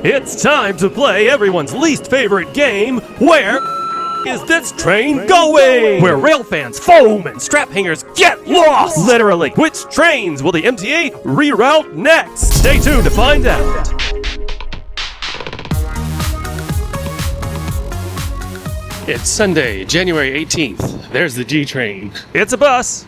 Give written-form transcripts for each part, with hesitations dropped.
It's time to play everyone's least favorite game, Where is this train going? Where rail fans foam and strap hangers get lost! Literally. Which trains will the MTA reroute next? Stay tuned to find out. It's Sunday, January 18th. There's the G train. It's a bus.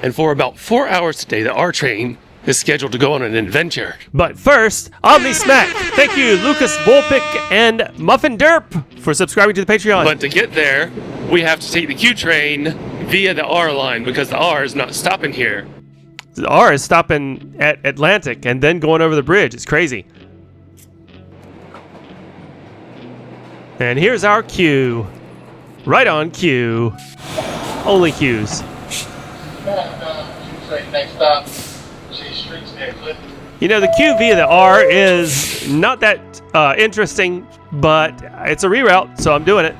And for about 4 hours today, the R train is scheduled to go on an adventure. But first, Omni Smack. Thank you, Lucas Volpic and Muffin Derp, for subscribing to the Patreon. But to get there, we have to take the Q train via the R line because the R is not stopping here. The R is stopping at Atlantic and then going over the bridge. It's crazy. And here's our Q. Right on Q. Only Qs. Next stop. You know, the Q via the R is not that interesting, but it's a reroute, so I'm doing it.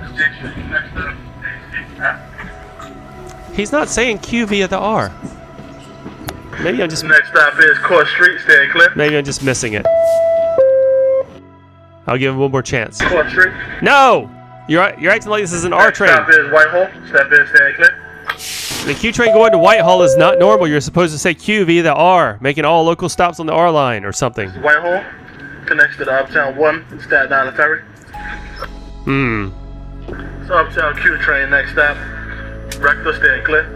He's not saying Q via the R. Maybe I'm just... Next stop is Court Street, stay clear. Maybe I'm just missing it. I'll give him one more chance. Court Street. No! You're acting like this is an R train. Next stop is Whitehall, step in, stay clear. The Q train going to Whitehall is not normal. You're supposed to say Q via the R, making all local stops on the R line or something. Whitehall connects to the Uptown 1 Staten Island Ferry. So Uptown Q train, next stop. Rector, stay clear.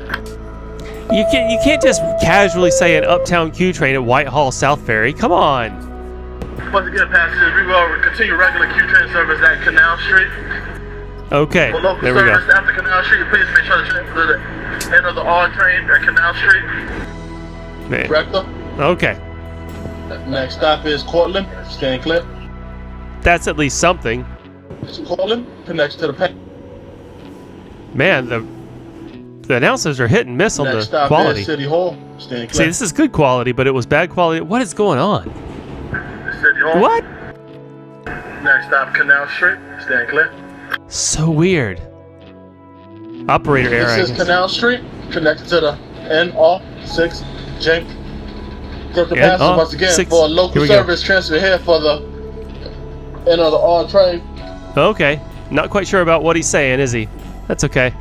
You can't just casually say an Uptown Q train at Whitehall South Ferry. Come on. Once again, passengers, we will continue regular Q train service at Canal Street. Okay, For local there we service go. after Canal Street, please make sure to transfer to the end of the R train at Canal Street. Man. Rector. Okay, Next stop is Cortland, stay clear. that's at least something. Cortland connects to the pen. Man, the announcers are hit and miss on Next the stop quality. is City Hall, stay See, clear. this is good quality, but it was bad quality. What is going on? City Hall. What? Next stop, Canal Street, stay clear. So weird. Operator error. I This is guess. Canal Street, connected to the NR6 Jank. Circle passes once again NR6. for a Here local we go. service transfer here for the end of the R train. Okay, not quite sure about what he's saying, is he? That's okay.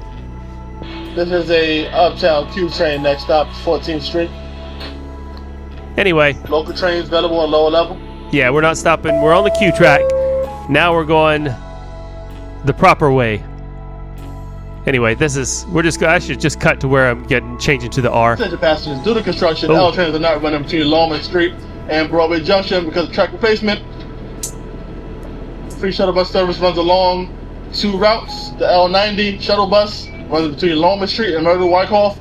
This is a Uptown Q train, next stop, 14th Street. Anyway, Local trains available on lower level. yeah, we're not stopping. We're on the Q track. Now we're going the proper way. Anyway, I should just cut to where I'm changing to the R. Attention passengers, due to construction, Oh. L trains are not running between Longman Street and Broadway Junction because of track replacement. Free shuttle bus service runs along two routes. The L90 shuttle bus runs between Longman Street and Myrtle Wyckoff,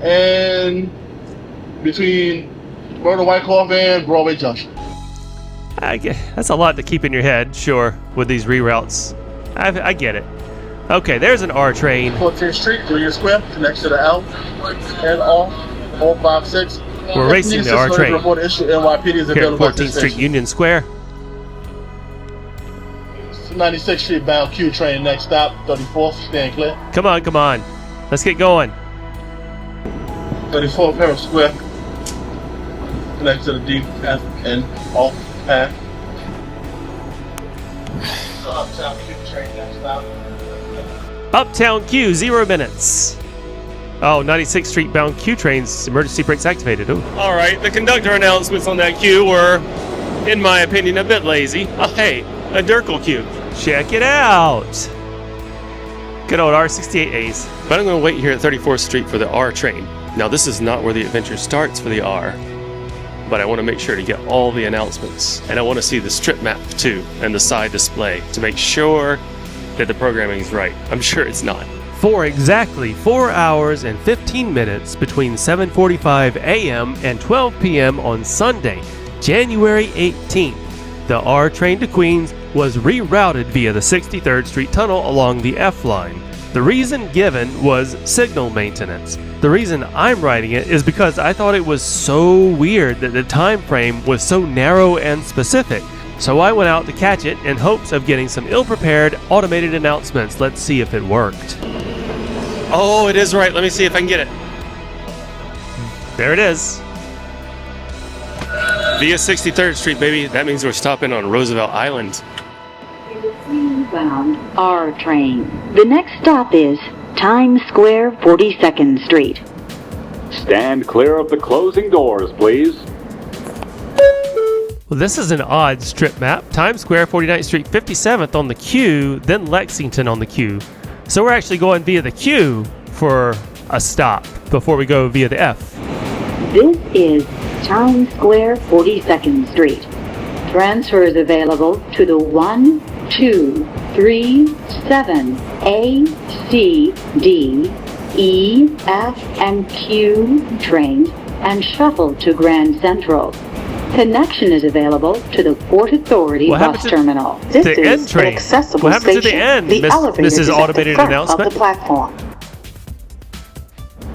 and between Myrtle Wyckoff and Broadway Junction. That's a lot to keep in your head, sure, with these reroutes. I get it. Okay, there's an R train. 14th Street, Union Square, connects to the L and R 456. We're racing the R train. Report issue NYPD is Here at available at 14th this Street station. Union Square. 96th Street bound Q train, next stop, 34th, staying clear. Come on. Let's get going. 34th Herald Square, connects to the D, F, N, O path. Uptown Q train, next stop. Uptown Q, 0 minutes. Oh, 96th Street bound Q trains, emergency brakes activated. Ooh. All right, the conductor announcements on that queue were, in my opinion, a bit lazy. Hey, a Durkle queue. Check it out. Good old R68As. But I'm going to wait here at 34th Street for the R train. Now, this is not where the adventure starts for the R, but I want to make sure to get all the announcements. And I want to see the strip map, too, and the side display to make sure that the programming is right. I'm sure it's not. For exactly 4 hours and 15 minutes between 7:45 a.m. and 12 p.m. on Sunday, January 18th, the R train to Queens was rerouted via the 63rd Street Tunnel along the F line. The reason given was signal maintenance. The reason I'm writing it is because I thought it was so weird that the time frame was so narrow and specific. So I went out to catch it in hopes of getting some ill-prepared automated announcements. Let's see if it worked. Oh, it is right. Let me see if I can get it. There it is. Via 63rd Street, baby. That means we're stopping on Roosevelt Island. Bound R train. The next stop is Times Square, 42nd Street. Stand clear of the closing doors, please. Well, this is an odd strip map. Times Square, 49th Street, 57th on the Q, then Lexington on the Q. So we're actually going via the Q for a stop before we go via the F. This is Times Square, 42nd Street. Transfer is available to the 1, 2, 3, 7, A, C, D, E, F, and Q trains and shuttle to Grand Central. Connection is available to the Port Authority bus terminal. This the is N train? an accessible What happened to station. the N, The elevator Mrs. is Automated at the front Announcement? of the platform.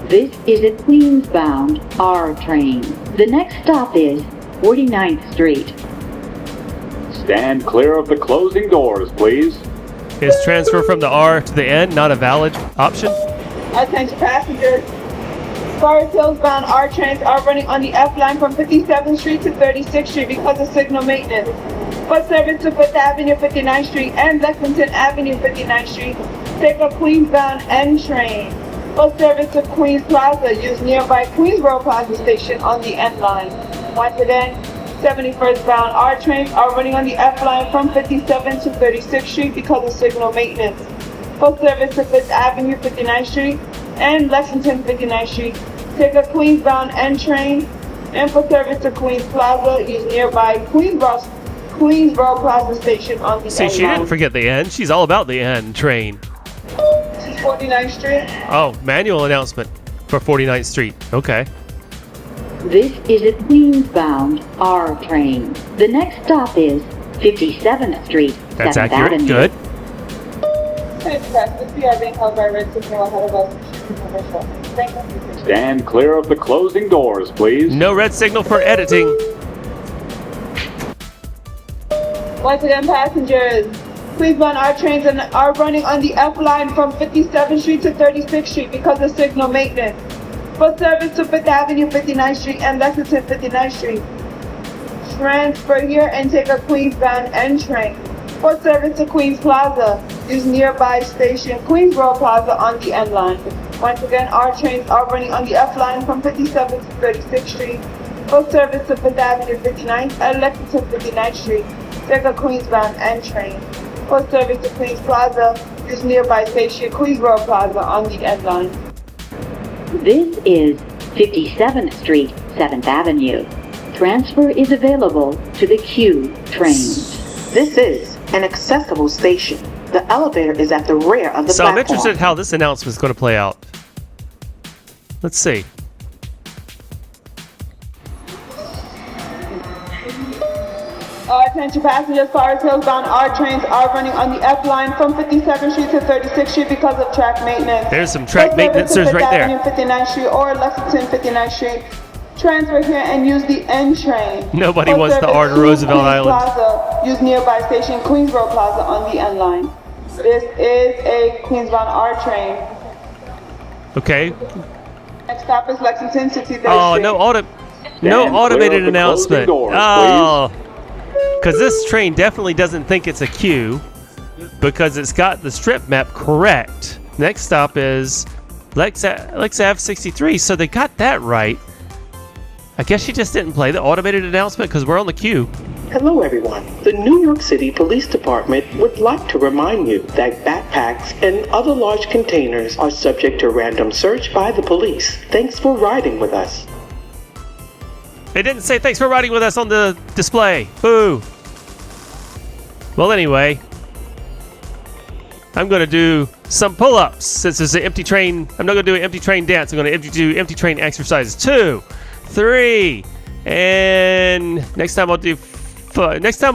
This is a Queens-bound R train. The next stop is 49th Street. Stand clear of the closing doors, please. Is transfer from the R to the N not a valid option? Attention passengers. Forest Hills bound R trains are running on the F line from 57th Street to 36th Street because of signal maintenance. Bus service to 5th Avenue, 59th Street and Lexington Avenue, 59th Street. Take a Queens bound N train. Bus service to Queens Plaza. Use nearby Queensboro Plaza station on the N line. Once again, 71st bound R trains are running on the F line from 57th to 36th Street because of signal maintenance. Bus service to 5th Avenue, 59th Street and Lexington, 59th Street. Take a Queens-bound N train and for service to Queens Plaza, use nearby Queensboro Plaza station on the N line. See, she didn't forget the N. She's all about the N train. This is 49th Street. Oh, manual announcement for 49th Street. Okay. This is a Queens-bound R train. The next stop is 57th Street, That's 7th accurate. Avenue. Good. Attention passengers, we are being held by red signal ahead of us. Thank you. Stand clear of the closing doors, please. No red signal for editing. Once again, passengers, Queens-bound R trains are running on the F line from 57th Street to 36th Street because of signal maintenance. Bus service to 5th Avenue, 59th Street and Lexington, 59th Street. Transfer here and take a Queens-bound N train. Bus service to Queens Plaza. Use nearby station Queensboro Plaza on the N line. Once again, R trains are running on the F line from 57th to 36th Street. Bus service to 5th Avenue, 59th and Lexington, 59th Street. Take a Queens-bound N train. Bus service to Queens Plaza. Use nearby station Queensboro Plaza on the N line. This is 57th Street, 7th Avenue. Transfer is available to the Q trains. This is an accessible station. The elevator is at the rear of the So platform. I'm interested in how this announcement is going to play out. Let's see. Attention passengers, Forest Hills bound R trains are running on the F line from 57th Street to 36th Street because of track maintenance. There's some track Bus service to maintenancers 5th right Avenue, there. 59th Street or Lexington, 59th Street. Transfer here and use the N train. Nobody Bus wants the service R to to Roosevelt Queens Island. Plaza. Use nearby station Queensboro Plaza on the N line. This is a Queens-bound R train. Okay. Next stop is Lexington, 63rd Street. Oh, no clear automated of the announcement. closing doors, Oh, because this train definitely doesn't think it's a Q because it's got the strip map correct. Next stop is Lex Ave 63, so they got that right. I guess you just didn't play the automated announcement because we're on the Q. Hello everyone. The New York City Police Department would like to remind you that backpacks and other large containers are subject to random search by the police. Thanks for riding with us. It didn't say thanks for riding with us on the display. Boo. Well, anyway, I'm going to do some pull-ups since it's an empty train. I'm not going to do an empty train dance. I'm going to do empty train exercises. 2, 3, and next time I'll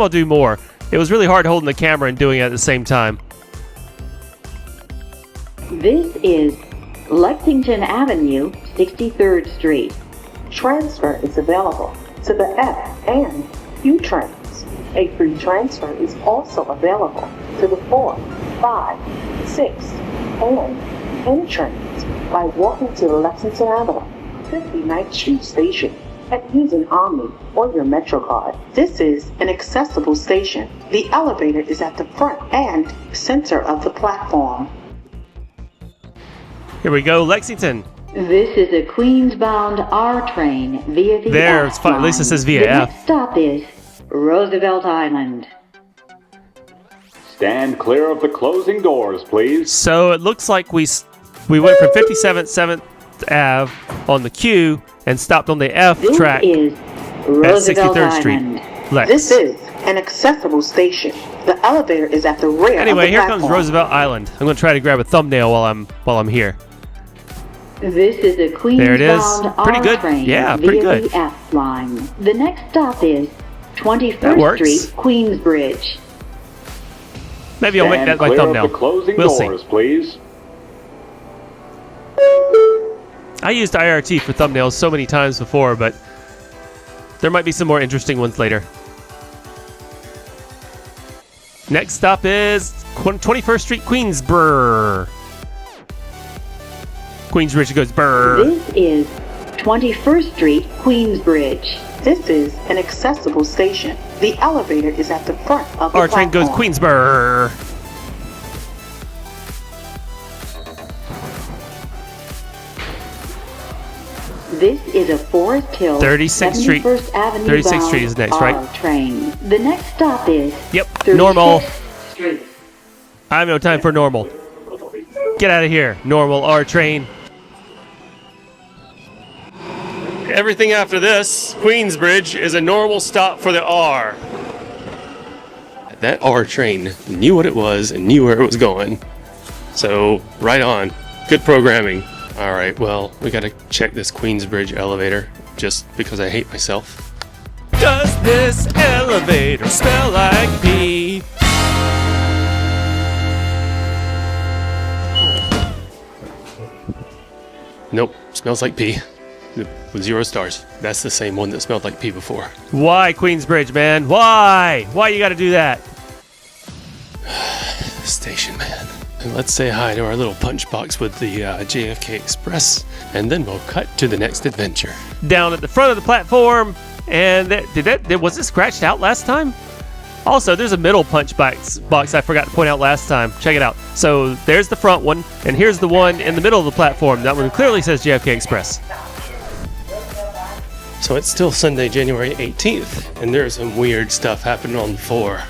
do more. It was really hard holding the camera and doing it at the same time. This is Lexington Avenue, 63rd Street. Transfer is available to the F and Q trains. A free transfer is also available to the 4, 5, 6, and N trains by walking to Lexington Avenue, 59th Street Station. and using Omni or your MetroCard. This is an accessible station. The elevator is at the front and center of the platform. Here we go, Lexington. This is a Queens-bound R train via the There, F it's fine. At least it line. says via The F. next stop is Roosevelt Island. Stand clear of the closing doors, please. So it looks like we went from 57th 7th Ave on the Q and stopped on the F This track is at Roosevelt 63rd Street. Island. Lex. This is an accessible station. The elevator is at the rear Anyway, of the here platform. comes Roosevelt Island. I'm going to try to grab a thumbnail while I'm here. This is a There it is. Queens-bound Pretty R good. train Yeah, via pretty good. the F line. The next stop is That 21st works. Street, Queensbridge. Maybe I'll make that Stand my clear thumbnail. of the closing We'll see. doors, please. I used IRT for thumbnails so many times before, but there might be some more interesting ones later. Next stop is 21st Street, Queensbridge. Queensbridge goes brr. This is 21st Street, Queensbridge. This is an accessible station. The elevator is at the front of the Our train goes platform. Queensbridge. This is a Forest Hill 36th Street. 71st Avenue 36th bound Street is next, R right? train. The next stop is Yep, 36th normal. Street. I have no time for normal. Get out of here, normal R train. Everything after this, Queensbridge, is a normal stop for the R. That R train knew what it was and knew where it was going. So, right on. Good programming. Alright, well, we gotta check this Queensbridge elevator, just because I hate myself. Does this elevator smell like pee? Nope, smells like pee. With 0 stars. That's the same one that smelled like pee before. Why, Queensbridge, man? Why? Why you gotta do that? Station, man. And let's say hi to our little punch box with the JFK Express, and then we'll cut to the next adventure. Down at the front of the platform, and was it scratched out last time? Also, there's a middle punch box I forgot to point out last time. Check it out. So there's the front one, and here's the one in the middle of the platform. That one clearly says JFK Express. So it's still Sunday, January 18th, and there's some weird stuff happening on the 4.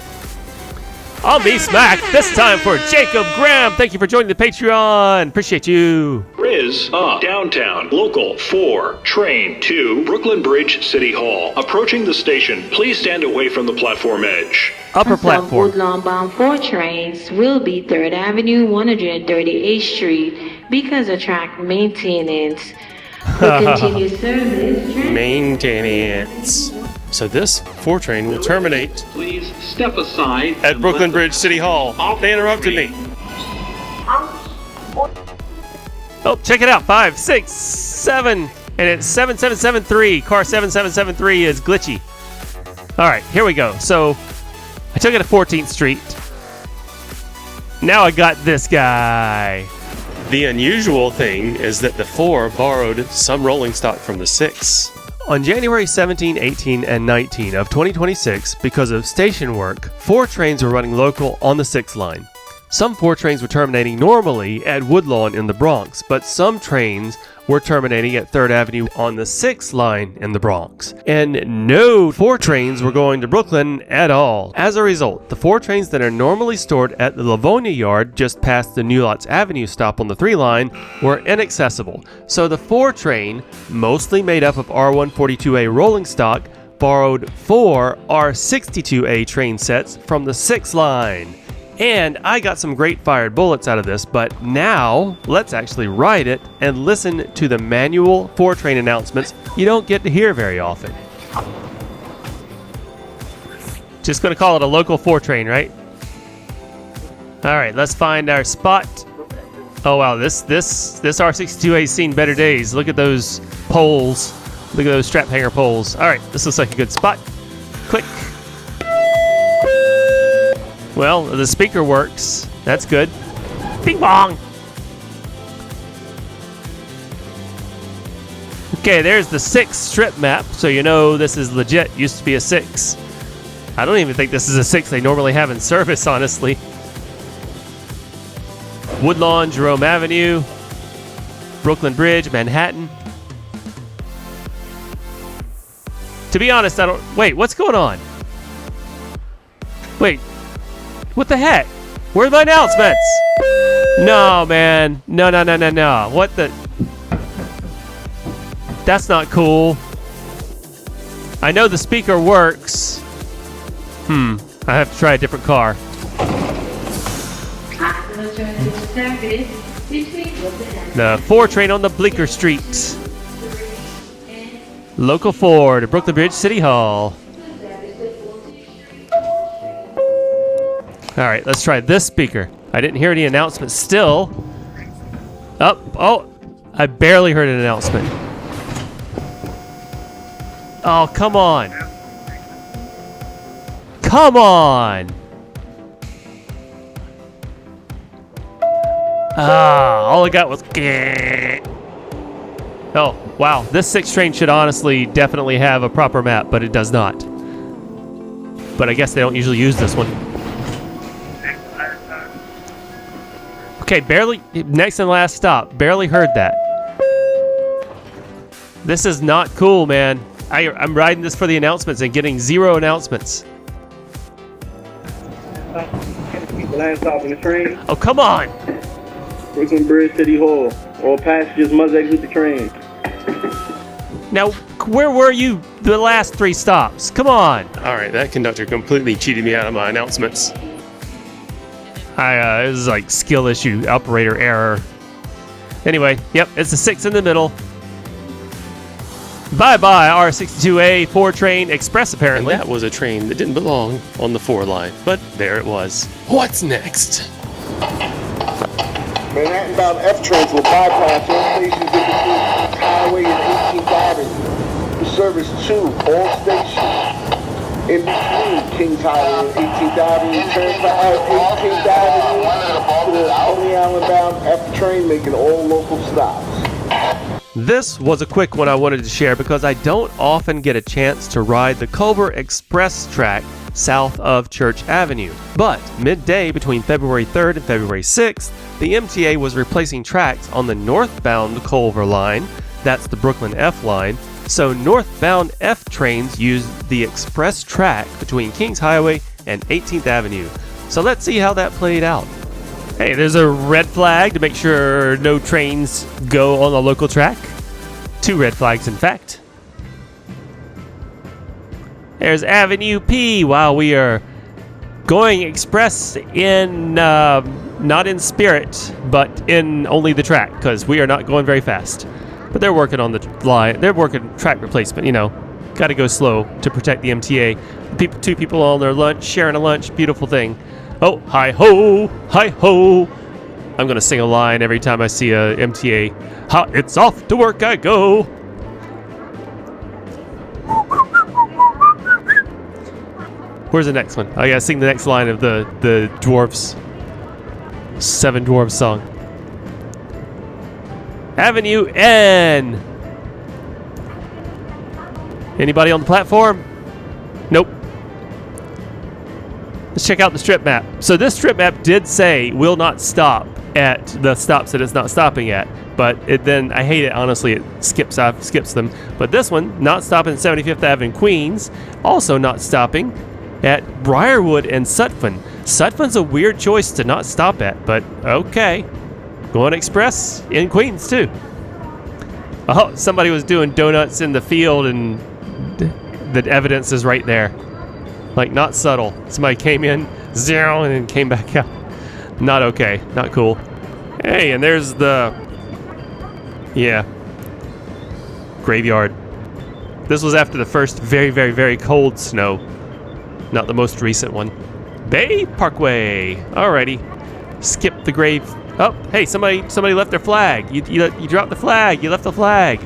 I'll be smacked this time for Jacob Graham. Thank you for joining the Patreon. Appreciate you. Riz up downtown local 4 train to Brooklyn Bridge City Hall. Approaching the station, please stand away from the platform edge. Upper Some platform. Woodlawn-bound 4 trains will be 3rd Avenue, 138th Street because of track maintenance. For continued service, Maintenance. So this 4 train will terminate Please step aside at Brooklyn Bridge City Hall. They interrupted me. Oh, check it out. 5, 6, 7, and it's 7773. Car 7773 is glitchy. All right, here we go. So I took it to 14th Street. Now I got this guy. The unusual thing is that the 4 borrowed some rolling stock from the 6. On January 17, 18, and 19 of 2026, because of station work, 4 trains were running local on the 6 line. Some 4 trains were terminating normally at Woodlawn in the Bronx, but some trains were terminating at 3rd Avenue on the 6 line in the Bronx. And no 4 trains were going to Brooklyn at all. As a result, the 4 trains that are normally stored at the Livonia Yard just past the New Lots Avenue stop on the 3 line were inaccessible. So the 4 train, mostly made up of R142A rolling stock, borrowed 4 R62A train sets from the 6 line. And I got some great fired bullets out of this, but now let's actually ride it and listen to the manual 4 train announcements you don't get to hear very often. Just gonna call it a local 4 train, right? All right, let's find our spot. Oh wow, this R62A's seen better days. Look at those poles. Look at those strap hanger poles. All right, this looks like a good spot. Click. Well, the speaker works. That's good. Bing bong. Okay, there's the 6 strip map, so you know this is legit. Used to be a 6. I don't even think this is a 6 they normally have in service, honestly. Woodlawn, Jerome Avenue, Brooklyn Bridge, Manhattan. To be honest, I don't... Wait, what's going on? Wait, what the heck? Where are my announcements? No, man. No. What the... That's not cool. I know the speaker works. I have to try a different car. The 4 train on the Bleecker Street. Local 4 to Brooklyn Bridge City Hall. Alright, let's try this speaker. I didn't hear any announcements still. Oh, I barely heard an announcement. Oh, come on. Come on. All I got was... Oh, wow. This 6 train should honestly definitely have a proper map, but it does not. But I guess they don't usually use this one. Okay, barely... Next and last stop. Barely heard that. This is not cool, man. I'm riding this for the announcements and getting 0 announcements. Last stop on the train. Oh, come on! Brooklyn Bridge City Hall. All passengers must exit the train. Now, where were you the last 3 stops? Come on! Alright, that conductor completely cheated me out of my announcements. It was like skill issue, operator error. Anyway, yep, it's the 6 in the middle. Bye-bye, R62A 4 train express, apparently. And that was a train that didn't belong on the 4 line, but there it was. What's next? Manhattan-bound F trains will bypass all stations in between Highway and 18th Avenue to service 2 all stations. In between Kings Highway and 18th Avenue, transfer out 18th Avenue to the Coney Island-bound F train, making all local stops. This was a quick one I wanted to share because I don't often get a chance to ride the Culver Express track south of Church Avenue. But midday between February 3rd and February 6th, the MTA was replacing tracks on the northbound Culver line, that's the Brooklyn F line, so northbound F trains use the express track between Kings Highway and 18th Avenue. So let's see how that played out. Hey, there's a red flag to make sure no trains go on the local track. 2 red flags, in fact. There's Avenue P while we are going express in, not in spirit, but in only the track, because we are not going very fast. But they're working on the line. They're working track replacement, you know. Got to go slow to protect the MTA. 2 people on their lunch, sharing a lunch, beautiful thing. Oh, hi-ho, hi-ho. I'm going to sing a line every time I see a MTA. Ha, it's off to work I go. Where's the next one? I got to sing the next line of the Dwarfs. 7 Dwarfs song. Avenue N. Anybody on the platform? Nope. Let's check out the strip map. So this strip map did say will not stop at the stops that it's not stopping at, but then I hate it, honestly. It skips them. But this one, not stopping at 75th Avenue, Queens, also not stopping at Briarwood and Sutphin. Sutphin's a weird choice to not stop at, but okay. Going express in Queens too. Oh, somebody was doing donuts in the field, and the evidence is right there. Like, not subtle. Somebody came in, 0, and then came back out. Not okay. Not cool. Hey, and there's the... Yeah. Graveyard. This was after the first very, very, very cold snow. Not the most recent one. Bay Parkway. Alrighty. Skip the grave. Oh, hey, somebody left their flag. You dropped the flag. You left the flag.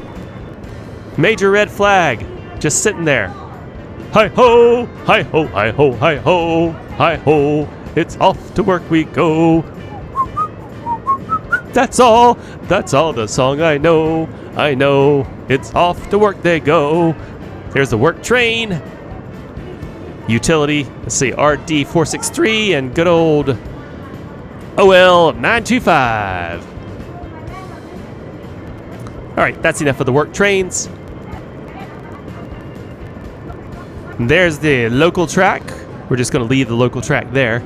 Major red flag. Just sitting there. Hi-ho, hi-ho, hi-ho, hi-ho, hi-ho. It's off to work we go. That's all the song I know. It's off to work they go. There's the work train. Utility, let's see, RD463 and good old OL925. All right, that's enough of the work trains. There's the local track. We're just going to leave the local track there.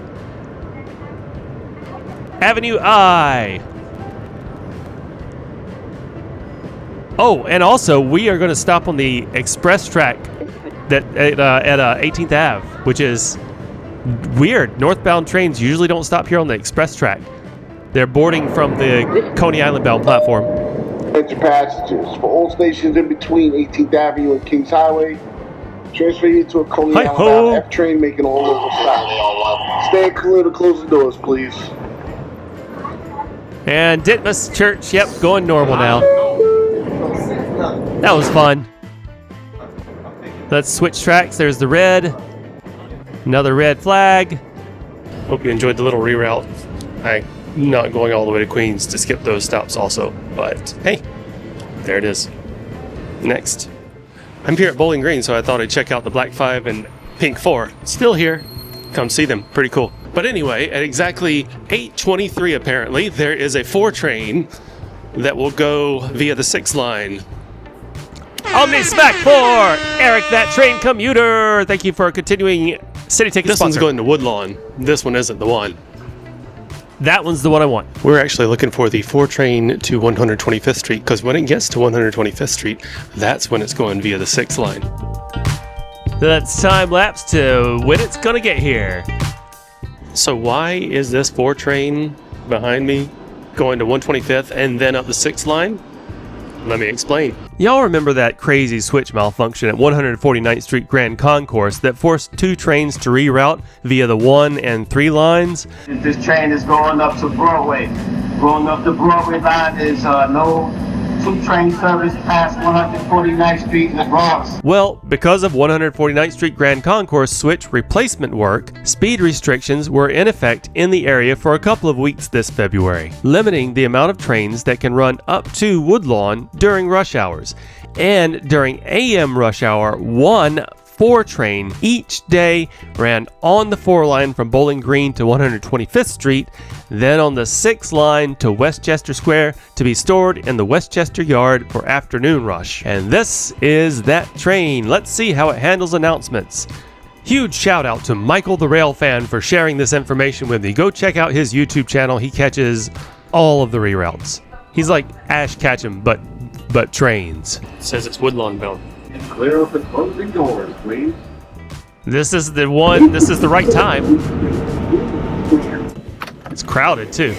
Avenue I. Oh, and also we are going to stop on the express track that at 18th Ave, which is weird. Northbound trains usually don't stop here on the express track. They're boarding from the Coney Island bound platform. Attention passengers, for all stations in between 18th Avenue and Kings Highway, transfer you to a Coney Island bound F train making all local stops. Stand clear to close the doors, please. And Ditmas Church, yep, going normal now. That was fun. Let's switch tracks. There's the red. Another red flag. Hope you enjoyed the little reroute. I'm not going all the way to Queens to skip those stops also. But hey, there it is. Next. I'm here at Bowling Green, so I thought I'd check out the Black 5 and Pink 4. Still here. Come see them. Pretty cool. But anyway, at exactly 8:23 apparently, there is a 4 train that will go via the 6 line. Omni Smack 4! Eric, that train commuter! Thank you for continuing city ticket This sponsor. one's going to Woodlawn. This one isn't the one. That one's the one I want. We're actually looking for the 4 train to 125th Street, because when it gets to 125th Street, that's when it's going via the 6 line. That's time lapse to when it's gonna get here. So why is this 4 train behind me going to 125th and then up the 6 line? Let me explain. Y'all remember that crazy switch malfunction at 149th Street Grand Concourse that forced 2 trains to reroute via the 1 and 3 lines? This train is going up to Broadway. Going up the Broadway line is no 2 train service past 149th Street in the Bronx. Well, because of 149th Street Grand Concourse switch replacement work, speed restrictions were in effect in the area for a couple of weeks this February, limiting the amount of trains that can run up to Woodlawn during rush hours. And during AM rush hour, 1 4 train each day ran on the 4 line from Bowling Green to 125th Street, then on the 6 line to Westchester Square to be stored in the Westchester Yard for afternoon rush. And this is that train. Let's see how it handles announcements. Huge shout out to Michael the Rail Fan for sharing this information with me. Go check out his YouTube channel. He catches all of the reroutes. He's like Ash Ketchum, but trains. It says it's Woodlawn bound. And clear up the closing doors, please. This is the one. This is the right time. It's crowded too.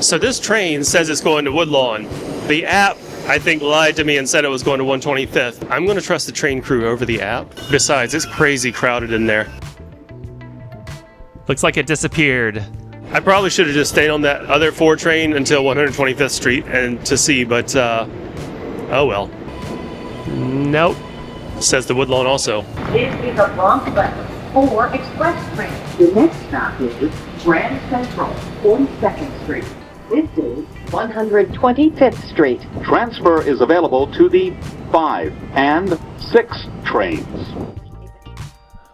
So this train says it's going to Woodlawn. The app, I think, lied to me and said it was going to 125th. I'm going to trust the train crew over the app. Besides, it's crazy crowded in there. Looks like it disappeared. I probably should have just stayed on that other 4 train until 125th Street and to see, but oh well. Nope. Says the Woodlawn also. This is a Bronx West 4 express train. The next stop is Grand Central, 42nd Street. This is 125th Street. Transfer is available to the 5 and 6 trains.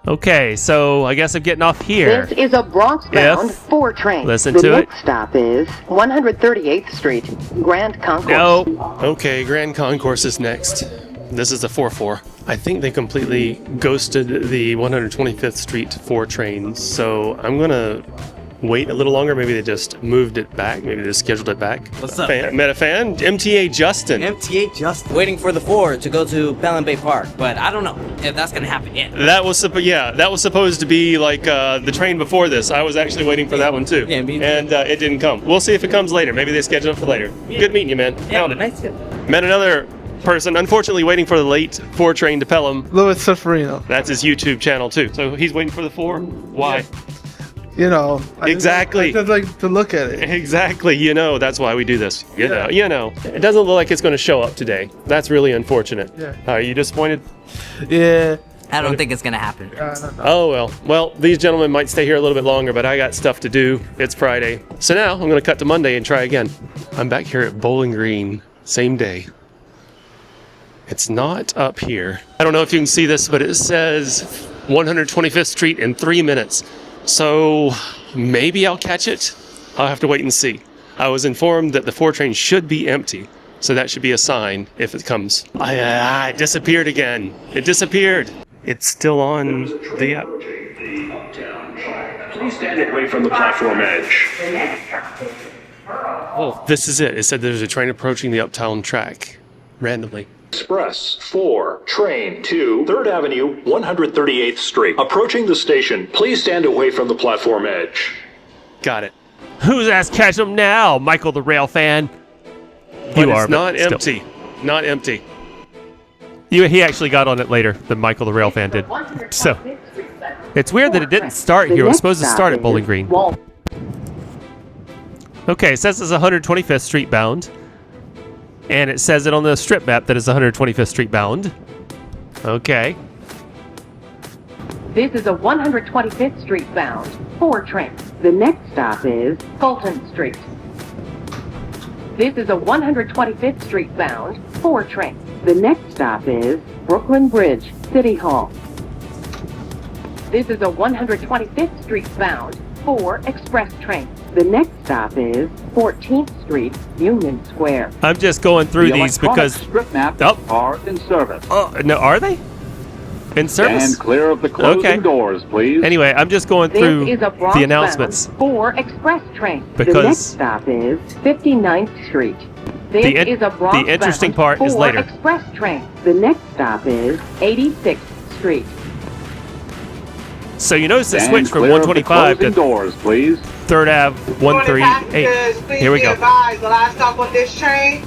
Okay, so I guess I'm getting off here. This is a Bronx-bound 4 train. Listen to it. The next stop is 138th Street, Grand Concourse. No. Okay, Grand Concourse is next. This is the 4-4. I think they completely ghosted the 125th Street 4 trains, so I'm gonna wait a little longer. Maybe they just moved it back. Maybe they just scheduled it back. What's up? Met a fan? MTA Justin. MTA Justin. Waiting for the 4 to go to Bellin Bay Park, but I don't know if that's gonna happen yet. That was that was supposed to be like the train before this. I was actually waiting for that one too. Yeah, me too. And it didn't come. We'll see if it comes later. Maybe they schedule it for later. Yeah. Good meeting you, man. Yeah, Found it. nice. Met another person, unfortunately waiting for the late 4 train to Pelham. Louis Safferino. That's his YouTube channel too. So he's waiting for the 4? Why? You know. Exactly. I just like to look at it. Exactly. You know, that's why we do this. You know. It doesn't look like it's going to show up today. That's really unfortunate. Yeah. Are you disappointed? Yeah. I don't think it's gonna happen. Oh, well. Well, these gentlemen might stay here a little bit longer, but I got stuff to do. It's Friday. So now I'm going to cut to Monday and try again. I'm back here at Bowling Green. Same day. It's not up here. I don't know if you can see this, but it says 125th Street in 3 minutes. So maybe I'll catch it. I'll have to wait and see. I was informed that the 4 train should be empty. So that should be a sign if it comes. It disappeared again. It disappeared. It's still on the app. Please stand away from the platform edge. Oh, this is it. It said there's a train approaching the uptown track randomly. Express 4, train to 3rd Avenue, 138th Street. Approaching the station, please stand away from the platform edge. Got it. Whose ass catch him now, Michael the Rail fan? But it's not empty. Not empty. He actually got on it later than Michael the Rail fan did. So it's weird that it didn't start here. It was supposed to start at Bowling Green. Okay, it says it's 125th Street bound. And it says it on the strip map that it's 125th Street bound. Okay. This is a 125th Street bound 4 train. The next stop is Fulton Street. This is a 125th Street bound 4 train. The next stop is Brooklyn Bridge, City Hall. This is a 125th Street bound 4 express train. The next stop is 14th Street, Union Square. I'm just going through these because strip map are in service. Oh, no, are they? In service? Stand clear of the closing doors, please. Anyway, I'm just going through This is a the announcements. 4 express train. Because the next stop is 59th Street. This is a Bronx the interesting bound part is 4 later. express train. The next stop is 86th Street. So you notice the Stand switch from clear of the 125 to closing doors, please. 3rd Ave 138. Here we go. The last stop on this train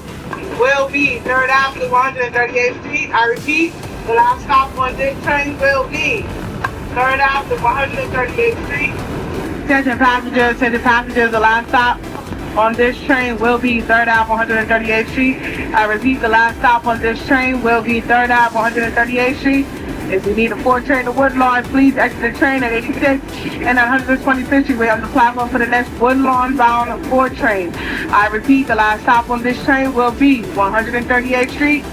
will be 3rd Ave to 138th Street. I repeat, the last stop on this train will be 3rd Ave to 138th Street. Attention passengers, the last stop on this train will be 3rd Ave 138th Street. I repeat, the last stop on this train will be 3rd Ave 138th Street. If you need a 4 train to Woodlawn, please exit the train at 86 and 125th Street. Wait on the platform for the next Woodlawn bound 4 train. I repeat, the last stop on this train will be 138th Street,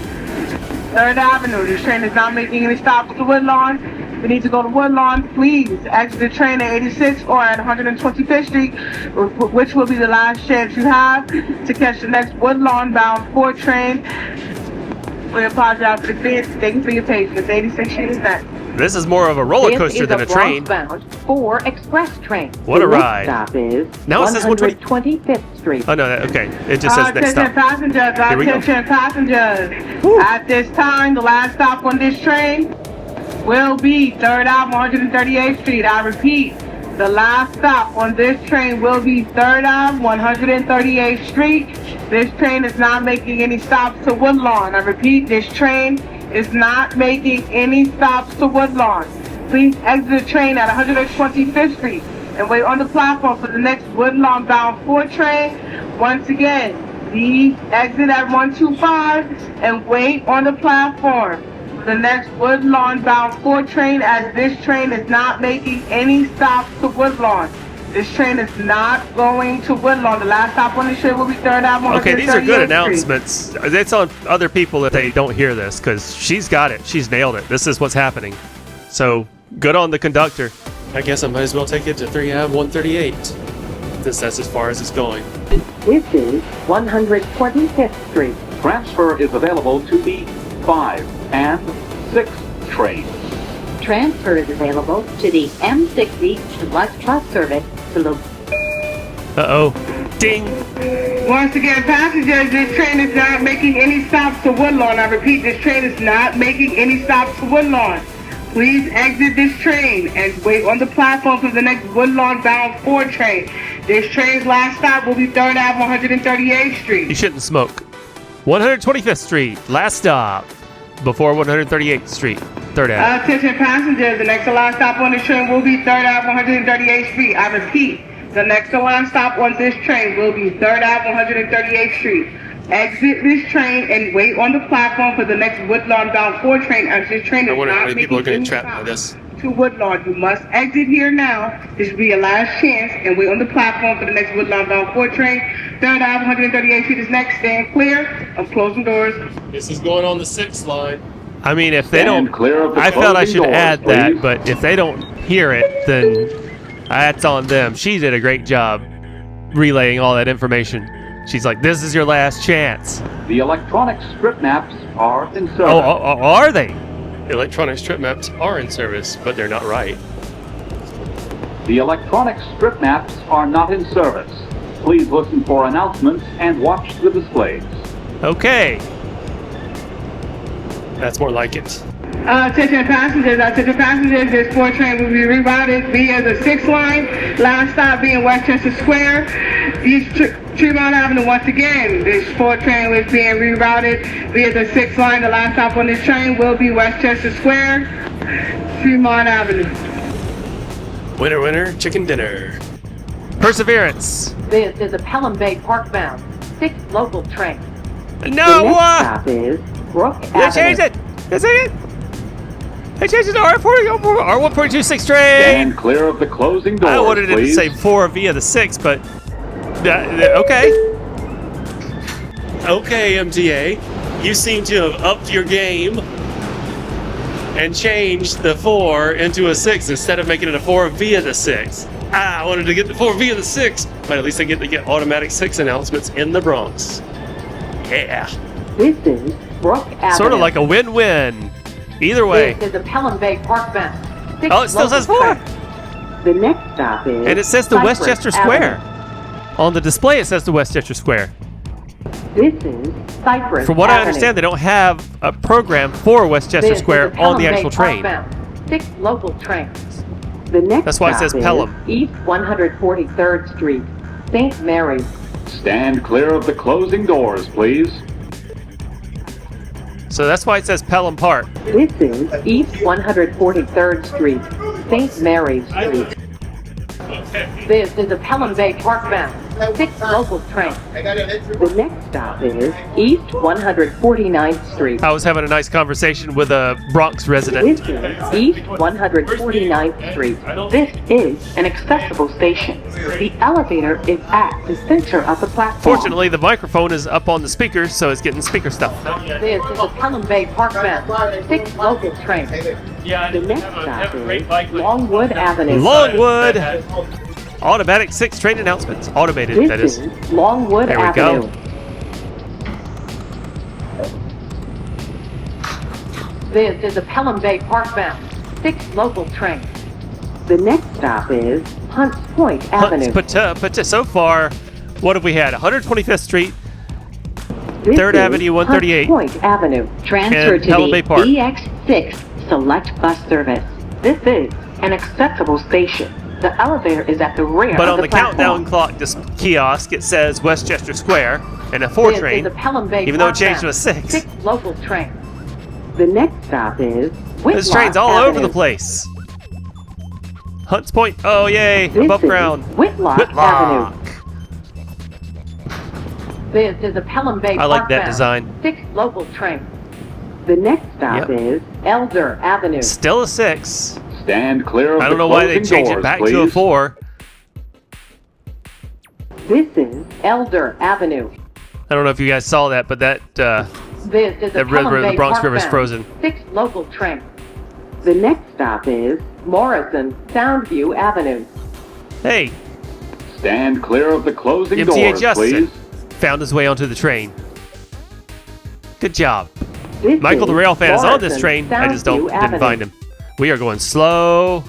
3rd Avenue. This train is not making any stops to Woodlawn. If you need to go to Woodlawn, please exit the train at 86 or at 125th Street, which will be the last chance you have to catch the next Woodlawn bound 4 train. We apologize for the advance. Thank you for your patience. 86 Street is next. This is more of a roller coaster than a train. Bound 4 express train. What a the ride. Next stop is Now it says 125th Street. Oh, no, okay. It just says next stop. Attention passengers. At this time, the last stop on this train will be 3rd Ave 138th Street. I repeat, the last stop on this train will be 3rd Ave 138th Street. This train is not making any stops to Woodlawn. I repeat, this train is not making any stops to Woodlawn. Please exit the train at 125th Street and wait on the platform for the next Woodlawn bound 4 train. Once again, please exit at 125 and wait on the platform for the next Woodlawn bound 4 train, as this train is not making any stops to Woodlawn. This train is not going to Woodlawn. The last stop on the train will be 3rd Ave 138th Okay, these are good Street. announcements. It's on other people if they don't hear this, because she's got it. She's nailed it. This is what's happening. So, good on the conductor. I guess I might as well take it to 3 Ave 138. That's as far as it's going. This is 125th Street. Transfer is available to the 5 and 6 train. Transfer is available to the M60 Plus service to the... Uh-oh. Ding! Once again, passengers, this train is not making any stops to Woodlawn. I repeat, this train is not making any stops to Woodlawn. Please exit this train and wait on the platform for the next Woodlawn bound 4 train. This train's last stop will be 3rd Ave 138th Street. You shouldn't smoke. 125th Street, last stop. Before 138th Street, 3rd Ave. Attention passengers, the next to last stop on this train will be 3rd Ave 138th Street. I repeat, the next to last stop on this train will be 3rd Ave 138th Street. Exit this train and wait on the platform for the next Woodlawn bound 4 train, as this train is I wonder how not many people are making getting any trapped by stops this. to Woodlawn. You must exit here now. This will be your last chance, and wait on the platform for the next Woodlawn bound 4 train. 3rd Ave, 138th Street is next. Stand clear. I'm closing doors. This is going on the 6th line. I mean, if they Stand don't, clear of the I felt I closing should doors, add please. that, but if they don't hear it, then that's on them. She did a great job relaying all that information. She's like, this is your last chance. The electronic strip maps are in service. Oh, are they? Electronic strip maps are in service, but they're not right. The electronic strip maps are not in service. Please listen for announcements and watch the displays. Okay. That's more like it. Attention passengers, this 4 train will be rerouted via the 6th line. Last stop being Westchester Square, East Tremont Avenue. Once again, this 4 train is being rerouted via the 6th line. The last stop on this train will be Westchester Square, Tremont Avenue. Winner, winner, chicken dinner. Perseverance. This is a Pelham Bay Park bound 6 local train. No! The next stop is Brook Avenue. They changed it! That's it! They changed it to R142.6 train! Stand clear of the closing doors, I wanted it to please. say 4 via the 6, but... okay. Okay, MTA. You seem to have upped your game and changed the 4 into a 6 instead of making it a 4 via the 6. I wanted to get the 4 via the 6, but at least I get to get automatic 6 announcements in the Bronx. Yeah. This is Brook Avenue. Sort of like a win-win. Either way. This is a Pelham Bay Park bound 6 Oh, it still says 4. train. The next stop is And it says the Cypress Westchester Avenue. Square. On the display, it says the Westchester Square. This is Cypress From what I Avenue. understand, they don't have a program for Westchester This Square is a on the Pelham actual Bay Park train. bound 6 local trains. The next That's why it stop says is Pelham. East 143rd Street, St. Mary's. Stand clear of the closing doors, please. So that's why it says Pelham Park. This is East 143rd Street, St. Mary's Street. This is a Pelham Bay Park bound 6 local train. The next stop is East 149th Street. I was having a nice conversation with a Bronx resident. This is East 149th Street. This is an accessible station. The elevator is at the center of the platform. Fortunately, the microphone is up on the speaker, so it's getting speaker stuff. This is a Pelham Bay Park bound 6 local train. The next stop is Longwood Avenue. Longwood! Automatic 6 train announcements. Automated, This that is. Longwood There we Avenue. go. This is a Pelham Bay Park bound 6 local train. The next stop is Hunts Point Avenue. But so far, what have we had? 125th Street, This 3rd is Avenue, 138. Hunts Point Avenue. Transfer and to Pelham the Bay Park. EX6 Select Bus Service. This is an accessible station. The elevator is at the rear But of on the the platform. countdown clock kiosk, it says Westchester Square and a 4 This train, is a Pelham Bay even though it Park changed to a bound 6. 6 local trains. The next stop is Whitlock This train's all Avenue. over the place. Hunts Point, oh yay, This above is ground. Whitlock Avenue. This is a Pelham Bay I like Park that bound design. 6 local trains. The next stop Yep. is Elder Avenue. Still a 6. Stand clear of I don't the know why they closing changed it doors, back please. to a 4. This is Elder Avenue. I don't know if you guys saw that, but that This is a the river, Pelham the Bay Bronx Park River's bound frozen. 6 local trains. The next stop is Morrison Soundview Avenue. Hey, Stand clear of the closing MTA doors, Justin please. found his way onto the train. Good job. This Michael the is rail fan is on this Morrison train. I just Soundview didn't Avenue. find him. We are going slow.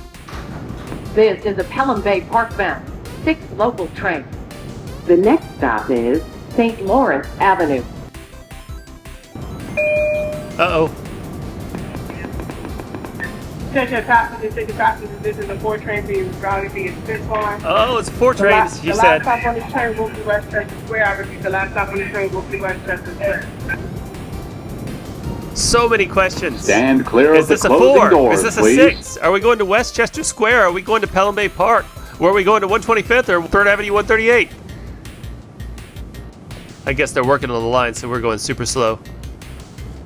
This is a Pelham Bay Park bound 6 local trains. The next stop is St. Lawrence Avenue. Uh-oh. Attention passengers, this is a 4 train being routed via 6 line. Oh, it's 4 trains, The you last said. stop on this train will be Westchester Square. I repeat, the last stop on this train will be Westchester Square. So many questions. Stand clear Is of the this a closing 4? doors, Is this a please. 6? Are we going to Westchester Square? Are we going to Pelham Bay Park? Or are we going to 125th or 3rd Avenue 138? I guess they're working on the line, so we're going super slow.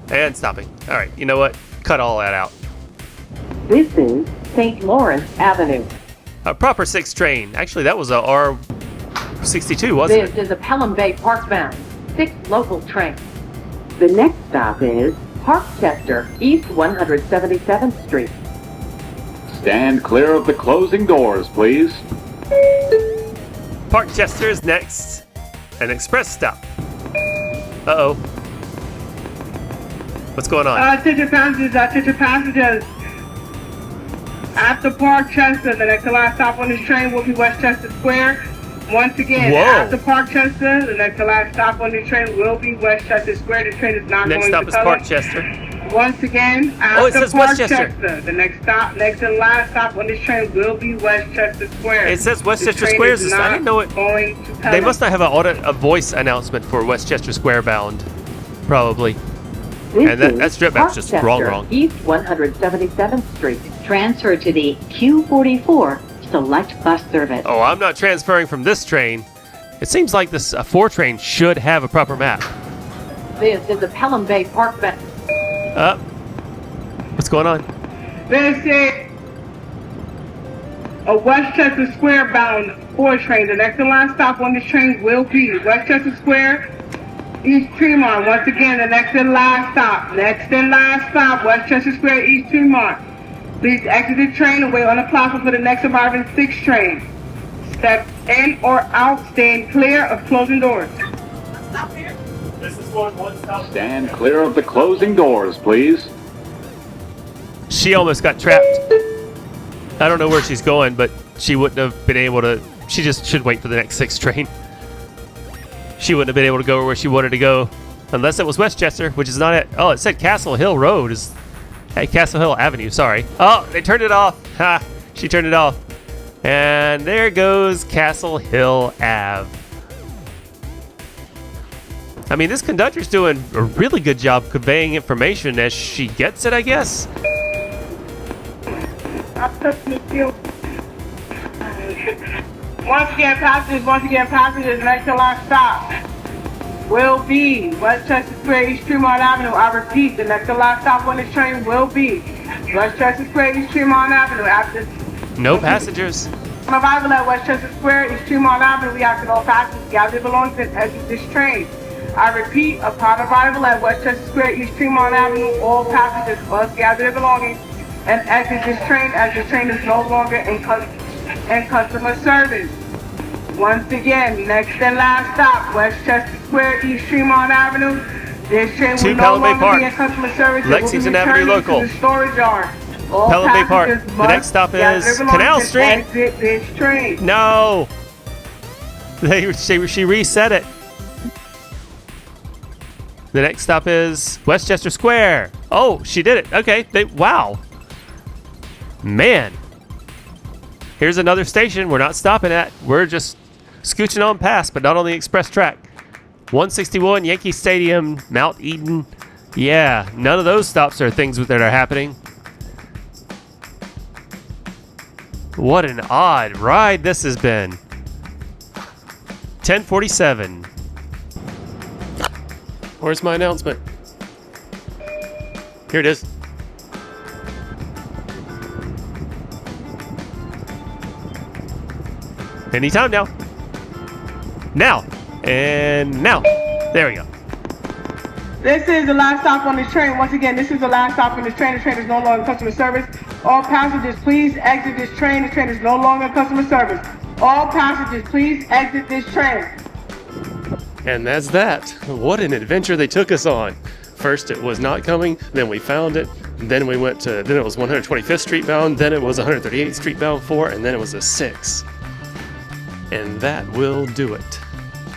And stopping. All right, you know what? Cut all that out. This is St. Lawrence Avenue. A proper 6 train. Actually, that was a R62, wasn't it? This is a Pelham Bay Park bound 6 local train. The next stop is Rochester, East 177th Street. Stand clear of the closing doors, please. Parkchester is next. An express stop. Uh-oh. What's going on? Attention passengers. After Parkchester, the next to last stop on this train will be Westchester Square. Once again, Whoa. after Parkchester, the next to last stop on this train will be Westchester Square. This train is not Next going stop to is Culver. Parkchester. Once again, after Oh, it says Westchester. Parkchester, the next and last stop on this train will be Westchester Square. It says Westchester This train Square. is I didn't know it. Going to They Pelham. must not have a voice announcement for Westchester Square bound. Probably. This And that is strip map's just Rochester, wrong. East 177th Street. Transfer to the Q44 Select Bus Service. Oh, I'm not transferring from this train. It seems like this 4 train should have a proper map. This is a Pelham Bay Park bound. What's going on? This is a Westchester Square bound 4 train. The next and last stop on this train will be Westchester Square, East Tremont. Once again, the next and last stop. Westchester Square, East Tremont. Please exit the train and wait on the platform for the next arriving 6 train. Step in or out, staying clear of closing doors. Stand clear of the closing doors, please. She almost got trapped. I don't know where she's going, but she wouldn't have been able to. She just should wait for the next 6 train. She wouldn't have been able to go where she wanted to go. Unless it was Westchester, which is not it. Oh, it said Castle Hill Road. Hey, Castle Hill Avenue, sorry. Oh, they turned it off. Ha! She turned it off. And there goes Castle Hill Ave. I mean, this conductor's doing a really good job conveying information as she gets it, I guess. Once again, passengers, next and last stop will be Westchester Square, East Tremont Avenue. I repeat, the next and last stop on this train will be Westchester Square, East Tremont Avenue. After No passengers. arrival at Westchester Square, East Tremont Avenue, we ask that all passengers gather their belongings and exit this train. I repeat, upon arrival at Westchester Square, East Tremont Avenue, all passengers must gather their belongings and exit this train as the train is no longer in customer service. Once again, next and last stop, Westchester Square, East Tremont Avenue. This train will no longer be in customer service. Lexington Avenue local. To the storage yard. All Pelham Bay Park. passengers The next must stop gather is their belongings Canal and Street. Exit this train. No. She reset it. The next stop is Westchester Square. Oh, she did it. Okay. Wow. Man. Here's another station we're not stopping at. We're just scooching on past, but not on the express track. 161 Yankee Stadium, Mount Eden. Yeah, none of those stops are things that are happening. What an odd ride this has been. 10:47. Where's my announcement? Here it is. Anytime now. Now. And now. There we go. This is the last stop on this train. Once again, this is the last stop on this train. The train is no longer customer service. All passengers, please exit this train. The train is no longer customer service. All passengers, please exit this train. And that's that. What an adventure they took us on. First it was not coming, then we found it, then we went to, then it was 125th Street bound, then it was 138th Street bound 4, and then it was a 6. And that will do it.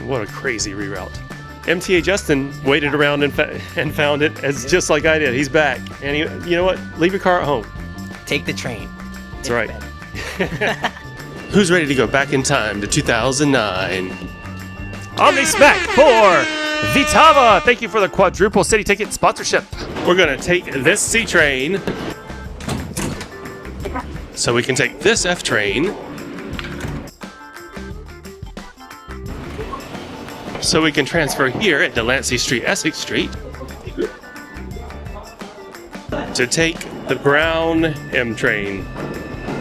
What a crazy reroute. MTA Justin waited around and found it as just like I did. He's back. And you know what? Leave your car at home. Take the train. That's right. Who's ready to go back in time to 2009? Omni Smack for Vitava. Thank you for the quadruple city ticket sponsorship. We're going to take this C train so we can take this F train so we can transfer here at Delancey Street, Essex Street to take The brown M train.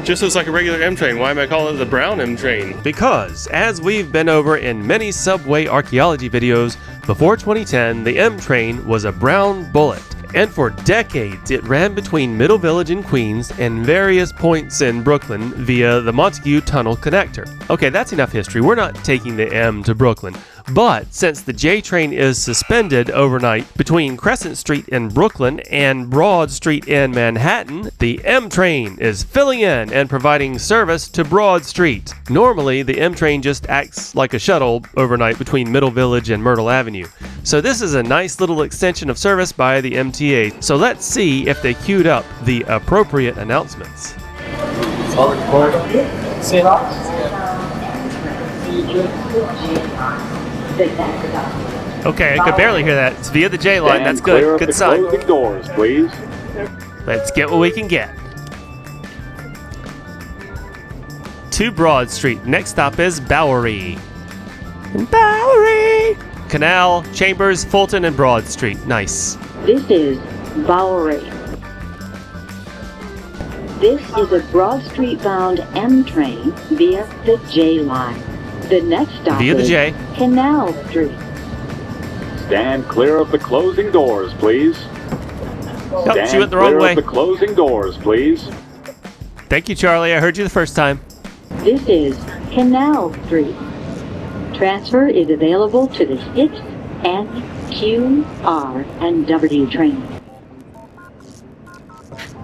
Just looks like a regular M train. Why am I calling it the brown M train? Because, as we've been over in many subway archaeology videos, before 2010, the M train was a brown bullet. And for decades, it ran between Middle Village and Queens and various points in Brooklyn via the Montague Tunnel connector. Okay, that's enough history. We're not taking the M to Brooklyn. But since the J train is suspended overnight between Crescent Street in Brooklyn and Broad Street in Manhattan, the M train is filling in and providing service to Broad Street. Normally, the M train just acts like a shuttle overnight between Middle Village and Myrtle Avenue. So this is a nice little extension of service by the MTA. So let's see if they queued up the appropriate announcements. Okay, I could barely hear that. It's via the J line. That's good. Good sign. Closing doors, please. Let's get what we can get. To Broad Street. Next stop is Bowery. Bowery! Canal, Chambers, Fulton, and Broad Street. Nice. This is Bowery. This is a Broad Street bound M train via the J line. The next stop via the is J. Canal Street. Stand clear of the closing doors, please. Oh, she went the wrong way. Stand clear of the closing doors, please. Thank you, Charlie. I heard you the first time. This is Canal Street. Transfer is available to the 6, N, Q, R, and W train.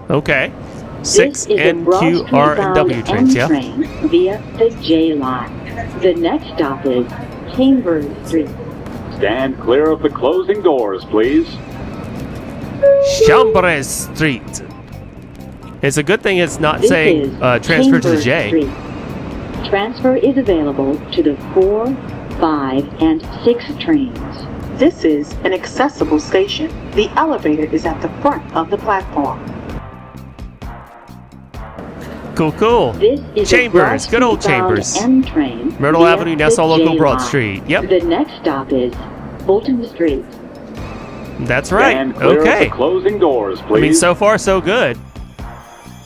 Okay. 6 N, Q, R, and W trains, yeah? Train via the J line. The next stop is Chambers Street. Stand clear of the closing doors, please. Chambers Street. It's a good thing it's not This saying is transfer to the Chambers J. Street. Transfer is available to the 4, 5, and 6 trains. This is an accessible station. The elevator is at the front of the platform. Cool, cool. This is Chambers, a good old Broad Chambers. Street bound M train Myrtle via Avenue, the Nassau Local, J Broad line. Street. Yep. The next stop is Fulton Street. That's right. Stand clear of Okay. the closing doors, please. I mean, so far, so good.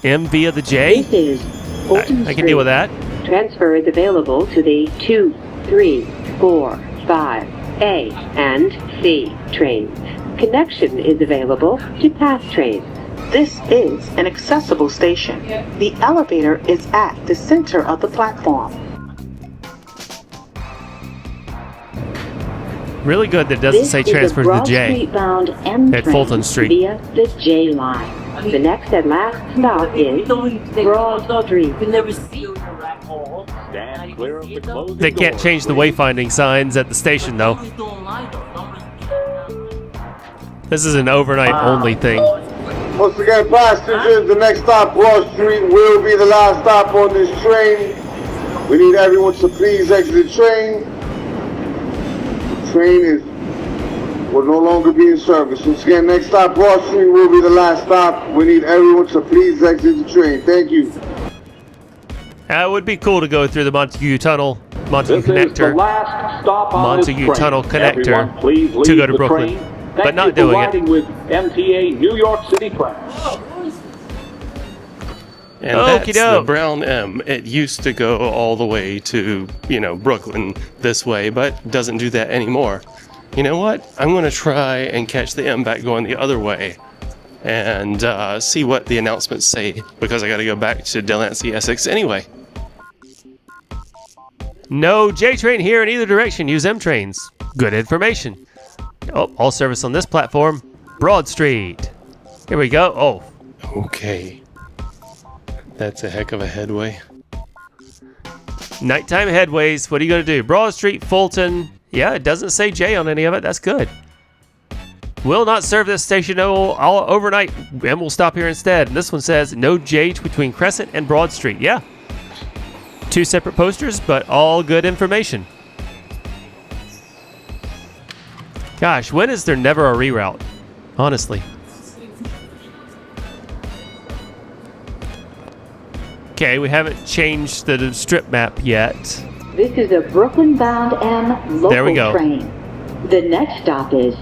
M via the J? This is Fulton I can deal with that. Transfer is available to the 2, 3, 4, 5, A, and C trains. Connection is available to pass trains. This is an accessible station. The elevator is at the center of the platform. Really good that it doesn't say transfer to the J Street bound M at train Fulton Street. via the J line. The next and last stop is Broad Street. Stand clear of the closing They can't doors, change the please. wayfinding signs at the station, though. This is an overnight only thing. Once again, passengers, the next stop, Broad Street, will be the last stop on this train. We need everyone to please exit the train. The train will no longer be in service. Once again, next stop, Broad Street, will be the last stop. We need everyone to please exit the train. Thank you. It would be cool to go through the Montague Tunnel, Montague This is the Connector, last stop on this Montague train. Tunnel connector Everyone, please leave to go to the Brooklyn, train. but Thank not you for doing it. riding with MTA New York City Press. And that's the Okey-doke. brown M. It used to go all the way to, Brooklyn this way, but doesn't do that anymore. You know what? I'm going to try and catch the M back going the other way and see what the announcements say, because I got to go back to Delancey, Essex anyway. No J train here in either direction. Use M trains. Good information. Oh, all service on this platform. Broad Street. Here we go. Oh. Okay. That's a heck of a headway. Nighttime headways. What are you going to do? Broad Street, Fulton. Yeah, it doesn't say J on any of it. That's good. Will not serve this station all overnight, and we'll stop here instead. And this one says no J between Crescent and Broad Street. Yeah. 2 separate posters, but all good information. Gosh, when is there never a reroute? Honestly. Okay, we haven't changed the strip map yet. This is a Brooklyn-bound M There we local go. train. The next stop is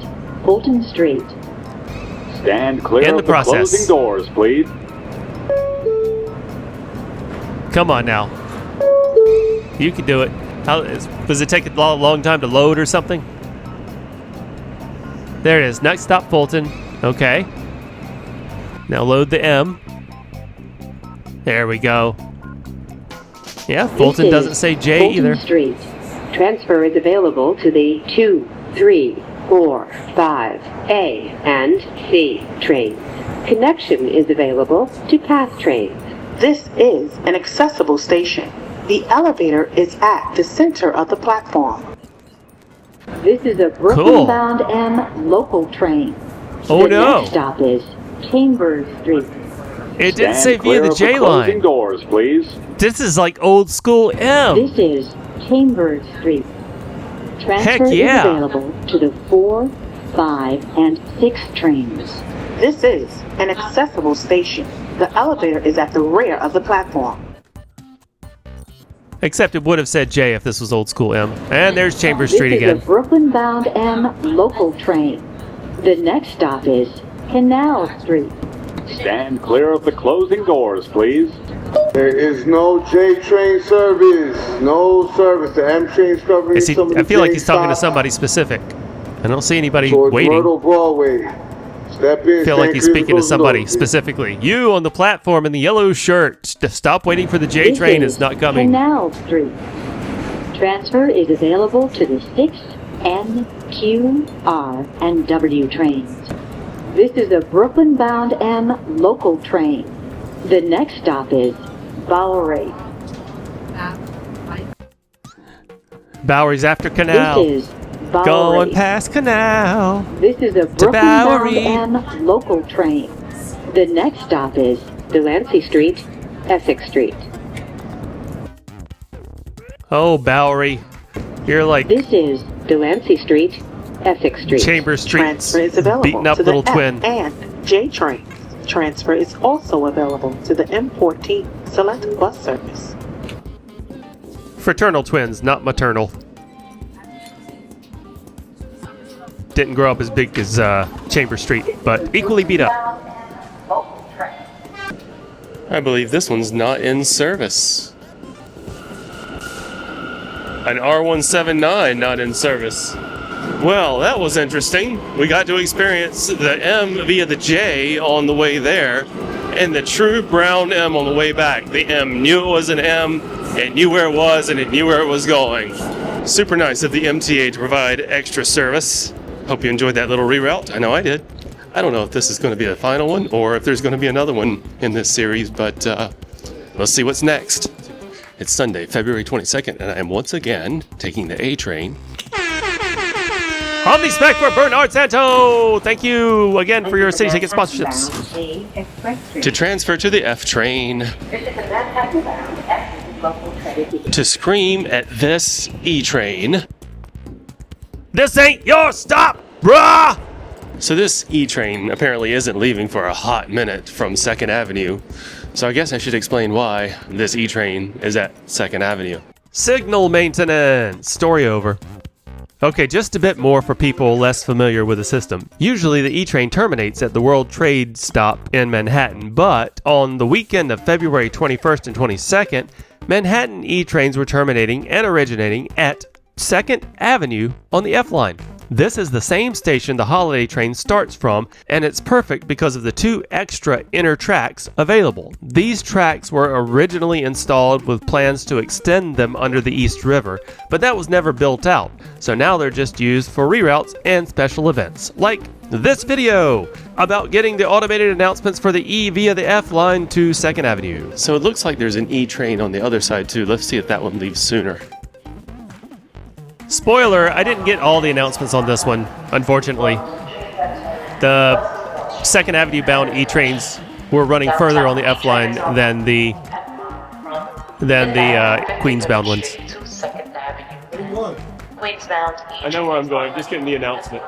Fulton Street. Stand clear In the of the process. closing doors, please. Come on now. You can do it. Does it take a long time to load or something? There it is. Next stop, Fulton. Okay. Now load the M. There we go. Yeah, Fulton doesn't say J Fulton either. Street. Transfer is available to the 2, 3, 4, 5, A, and C trains. Connection is available to PATH trains. This is an accessible station. The elevator is at the center of the platform. This is a Brooklyn-bound M local train. Oh, the no. next stop is Chambers Street. It didn't Stand say via clear the of J the closing line. doors, please. This is like old school M. This is Chambers Street. Transfer Heck yeah. is available to the 4, 5, and 6 trains. This is an accessible station. The elevator is at the rear of the platform. Except it would have said J if this was old school M. And there's Chambers Street This is again. a Brooklyn-bound M local train. The next stop is Canal Street. Stand clear of the closing doors, please. There is no J train service. No service. The M train's covering some of the I feel like J he's talking to stops somebody specific. I don't see anybody towards waiting. Myrtle Broadway. Step in. I feel like stand he's clear of speaking the to somebody doors. specifically. You on the platform in the yellow shirt. Stop waiting for the J This train. is It's not coming. Canal Street. Transfer is available to the 6, N, Q, R, and W trains. This is a Brooklyn-bound M local train. The next stop is Bowery. Bowery's after Canal. This is Bowery. Going past Canal. This is a to Brooklyn-bound Bowery. M local train. The next stop is Delancey Street, Essex Street. Oh, Bowery. You're like This is Delancey Street, Essex Street. Chambers Street. Transfer is available Beating up to the little F twin. and J trains. Transfer is also available to the M14 Select Bus Service. Fraternal twins, not maternal. Didn't grow up as big as Chambers Street, but equally beat up. I believe this one's not in service. An R179 not in service. Well, that was interesting. We got to experience the M via the J on the way there, and the true brown M on the way back. The M knew it was an M, it knew where it was, and it knew where it was going. Super nice of the MTA to provide extra service. Hope you enjoyed that little reroute. I know I did. I don't know if this is going to be the final one or if there's going to be another one in this series, but let's see what's next. It's Sunday, February 22nd, and I am once again taking the A train. Omni-Spec for Bernard Santo! Thank you again for your city ticket sponsorships. To transfer to the F train. To scream at this E train. This ain't your stop, bruh! So this E train apparently isn't leaving for a hot minute from 2nd Avenue. So I guess I should explain why this E train is at 2nd Avenue. Signal maintenance! Story over. Okay, just a bit more for people less familiar with the system. Usually the E-train terminates at the World Trade stop in Manhattan, but on the weekend of February 21st and 22nd, Manhattan E-trains were terminating and originating at 2nd Avenue on the F line. This is the same station the holiday train starts from, and it's perfect because of the 2 extra inner tracks available. These tracks were originally installed with plans to extend them under the East River, but that was never built out, so now they're just used for reroutes and special events, like this video about getting the automated announcements for the E via the F line to 2nd Avenue. So it looks like there's an E train on the other side too. Let's see if that one leaves sooner. Spoiler, I didn't get all the announcements on this one, unfortunately. The 2nd Avenue bound E-trains were running further on the F line than the Queens bound ones. Queensbound I know where I'm going, I'm just getting the announcement.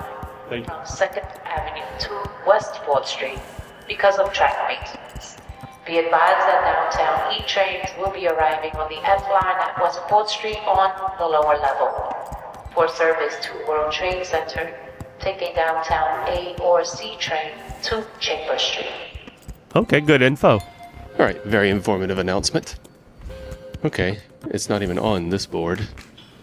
Thank you. 2nd Avenue to West 4th Street because of track maintenance. Be advised that downtown E-trains will be arriving on the F line at West 4th Street on the lower level. For service to World Trade Center, take a downtown A or C train to Chambers Street. Okay, good info. All right, very informative announcement. Okay, it's not even on this board.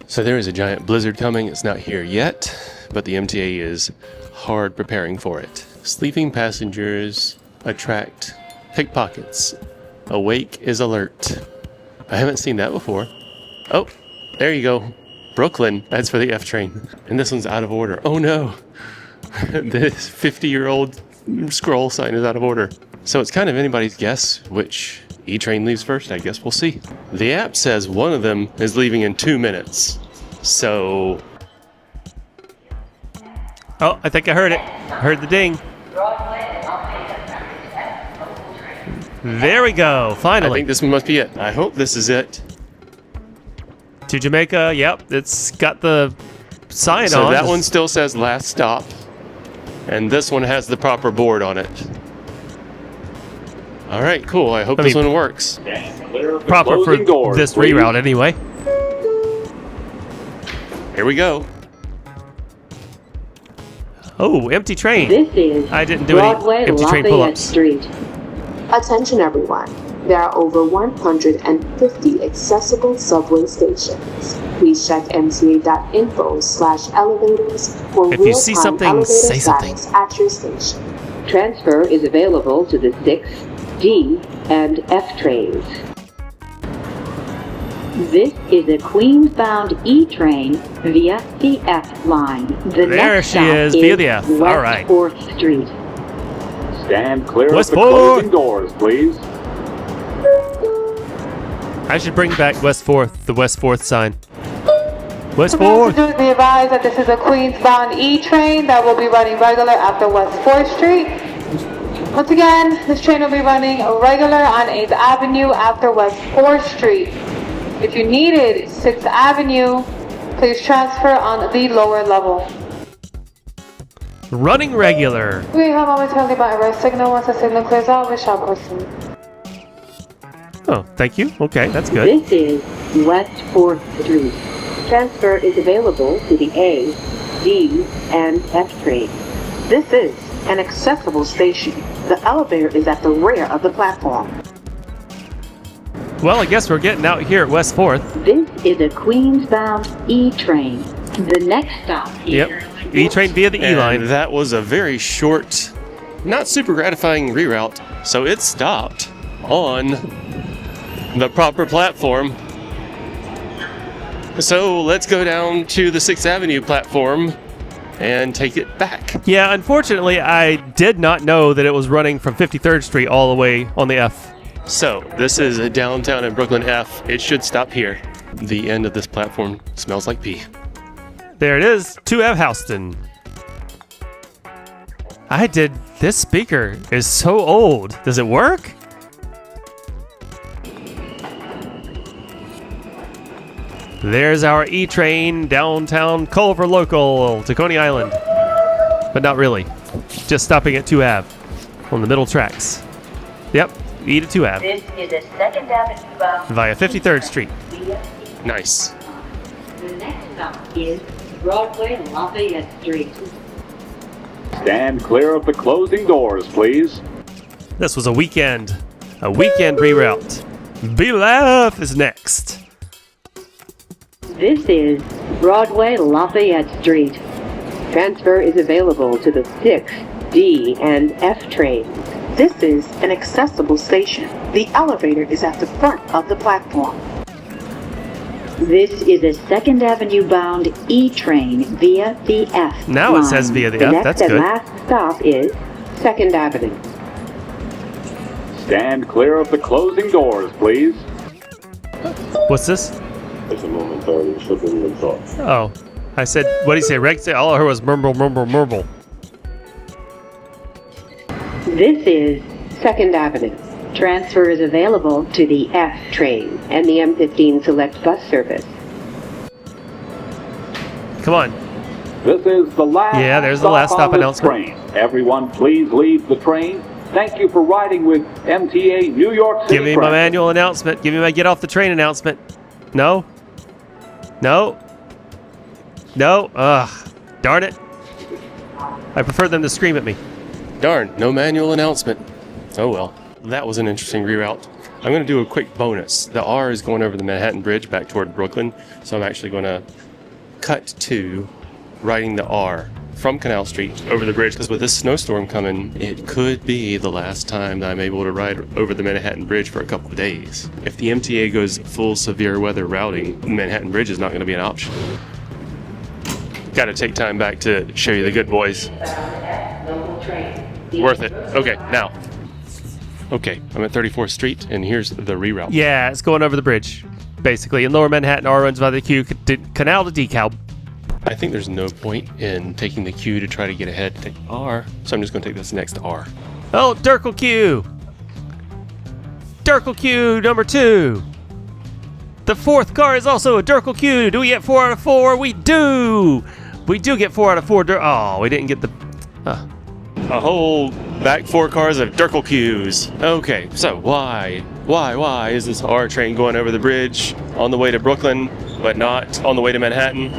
So there is a giant blizzard coming. It's not here yet, but the MTA is hard preparing for it. Sleeping passengers attract pickpockets. Awake is alert. I haven't seen that before. Oh, there you go. Brooklyn, that's for the F train. And this one's out of order. Oh no. This 50-year-old scroll sign is out of order. So it's kind of anybody's guess which E-train leaves first. I guess we'll see. The app says one of them is leaving in 2 minutes. So... Oh, I think I heard it. I heard the ding. There we go. Finally. I think this must be it. I hope this is it. To Jamaica. Yep, it's got the sign so on. That one still says last stop. And this one has the proper board on it. All right, cool. I hope this one works. Proper for this reroute anyway. Here we go. Oh, empty train. This is I didn't do Broadway any empty train Lafayette pull-ups. Street. Attention everyone. There are over 150 accessible subway stations. Please check mta.info/elevators for If you see real-time something, elevator say something. status at your station. Transfer is available to the 6, D, and F trains. This is a Queens-bound E train via the F line. The There next she stop is, via the F. West All right. 4th Street. Stand clear West of the 4th. closing doors, please. I should bring back West 4th, the West 4th sign. West Passengers 4th. be advised that this is a Queens-bound E train that will be running regular after West 4th Street. Once again, this train will be running regular on 8th Avenue after West 4th Street. If you needed 6th Avenue, please transfer on the lower level. Running regular. We have momentarily by a red signal. Once the signal clears out, we shall proceed. Oh, thank you. Okay, that's good. This is West 4th Street. Transfer is available to the A, D, and F trains. This is an accessible station. The elevator is at the rear of the platform. Well, I guess we're getting out here at West 4th. This is a Queens-bound E train. The next stop here. Yep. E-train via the E-line. And that was a very short, not super gratifying reroute. So it stopped on the proper platform. So let's go down to the 6th Avenue platform and take it back. Yeah, unfortunately, I did not know that it was running from 53rd Street all the way on the F. So this is a downtown in Brooklyn F. It should stop here. The end of this platform smells like pee. There it is, to F Houston. This speaker is so old. Does it work? There's our E-train downtown Culver local to Coney Island. But not really. Just stopping at 2 Ave on the middle tracks. Yep, E to 2 Ave. This is a 2nd Avenue bound Via 53rd Street. Nice. The next stop is Broadway Lafayette Street. Stand clear of the closing doors, please. This was a weekend reroute. BLF is next. This is Broadway Lafayette Street. Transfer is available to the 6, D, and F trains. This is an accessible station. The elevator is at the front of the platform. This is a 2nd Avenue bound E train via the F Now line. it says via the The F. next That's and good. last stop is 2nd Avenue. Stand clear of the closing doors, please. What's this? It's a momentary slipping of thoughts. Oh, I said, what did he say? Rex? All I heard was murmble, murmble, murmble. This is 2nd Avenue. Transfer is available to the F train and the M15 Select bus service. Come on. This is the last Yeah, there's the last stop on this announcement. train. Everyone, please leave the train. Thank you for riding with MTA New York City. Give me my manual announcement. Give me my get off the train announcement. No. No. No. Ugh. Darn it. I prefer them to scream at me. Darn, no manual announcement. Oh well. That was an interesting reroute. I'm going to do a quick bonus. The R is going over the Manhattan Bridge back toward Brooklyn, so I'm actually going to cut to riding the R from Canal Street over the bridge, because with this snowstorm coming, it could be the last time that I'm able to ride over the Manhattan Bridge for a couple of days. If the MTA goes full severe weather routing, the Manhattan Bridge is not going to be an option. Got to take time back to show you the good boys. Worth it. Okay, now. Okay, I'm at 34th Street, and here's the reroute. Yeah, it's going over the bridge, basically. In Lower Manhattan, R runs by the Q, Canal to DeKalb. I think there's no point in taking the Q to try to get ahead to take R, so I'm just going to take this next R. Oh, Dirkle Q! Dirkle Q number 2! The 4th car is also a Dirkle Q. Do we get 4 out of 4? We do! We do get 4 out of 4. Oh, we didn't get the... A whole back 4 cars of Dirkle Qs. Okay, so why is this R train going over the bridge on the way to Brooklyn, but not on the way to Manhattan?